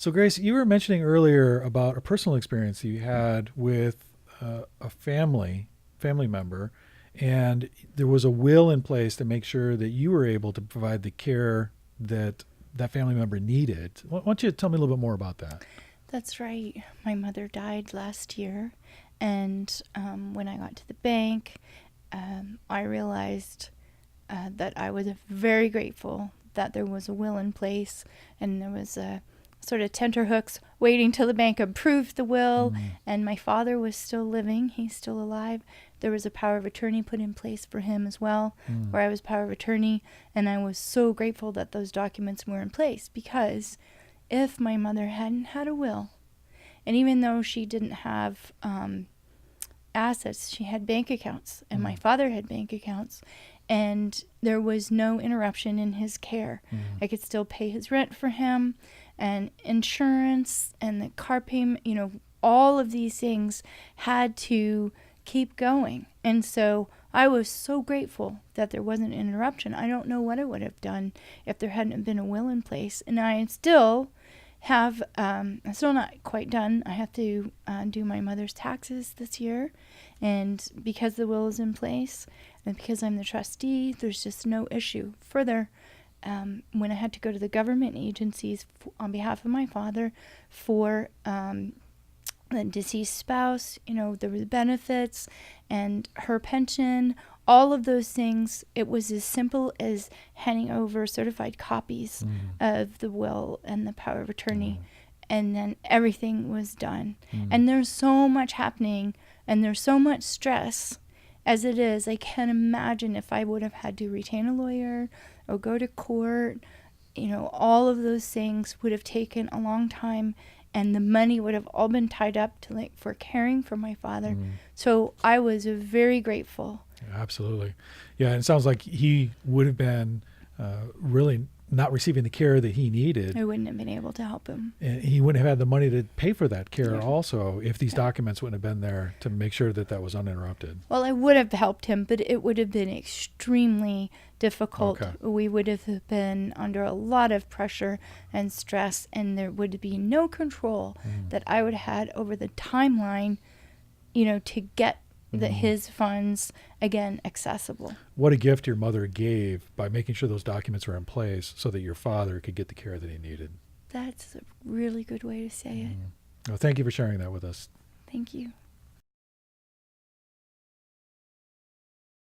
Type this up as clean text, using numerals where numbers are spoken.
So, Grace, you were mentioning earlier about a personal experience you had with a family member, and there was a will in place to make sure that you were able to provide the care that that family member needed. Why don't you tell me a little bit more about that? That's right. My mother died last year, and when I got to the bank, I realized that I was very grateful that there was a will in place, and there was a sort of tenterhooks waiting till the bank approved the will, and my father was still living. He's still alive. There was a power of attorney put in place for him as well, where I was power of attorney, and I was so grateful that those documents were in place, because if my mother hadn't had a will, and even though she didn't have assets, she had bank accounts, and my father had bank accounts, and there was no interruption in his care. I could still pay his rent for him, and insurance, and the car payment, all of these things had to keep going. And so I was so grateful that there wasn't an interruption. I don't know what I would have done if there hadn't been a will in place. And I still have, I'm still not quite done. I have to do my mother's taxes this year. And because the will is in place, and because I'm the trustee, there's just no issue. Further, when I had to go to the government agencies on behalf of my father for the deceased spouse, there were the benefits and her pension, all of those things, it was as simple as handing over certified copies of the will and the power of attorney, and then everything was done. And there's so much happening, and there's so much stress as it is. I can't imagine if I would have had to retain a lawyer or go to court. All of those things would have taken a long time, and the money would have all been tied up for caring for my father. So I was very grateful. Absolutely. Yeah, and it sounds like he would have been really not receiving the care that he needed. I wouldn't have been able to help him. And he wouldn't have had the money to pay for that care also if these documents wouldn't have been there to make sure that that was uninterrupted. Well, I would have helped him, but it would have been extremely difficult. Okay. We would have been under a lot of pressure and stress, and there would be no control that I would have had over the timeline, to get his funds, again, accessible. What a gift your mother gave by making sure those documents were in place so that your father could get the care that he needed. That's a really good way to say it. Well, thank you for sharing that with us. Thank you.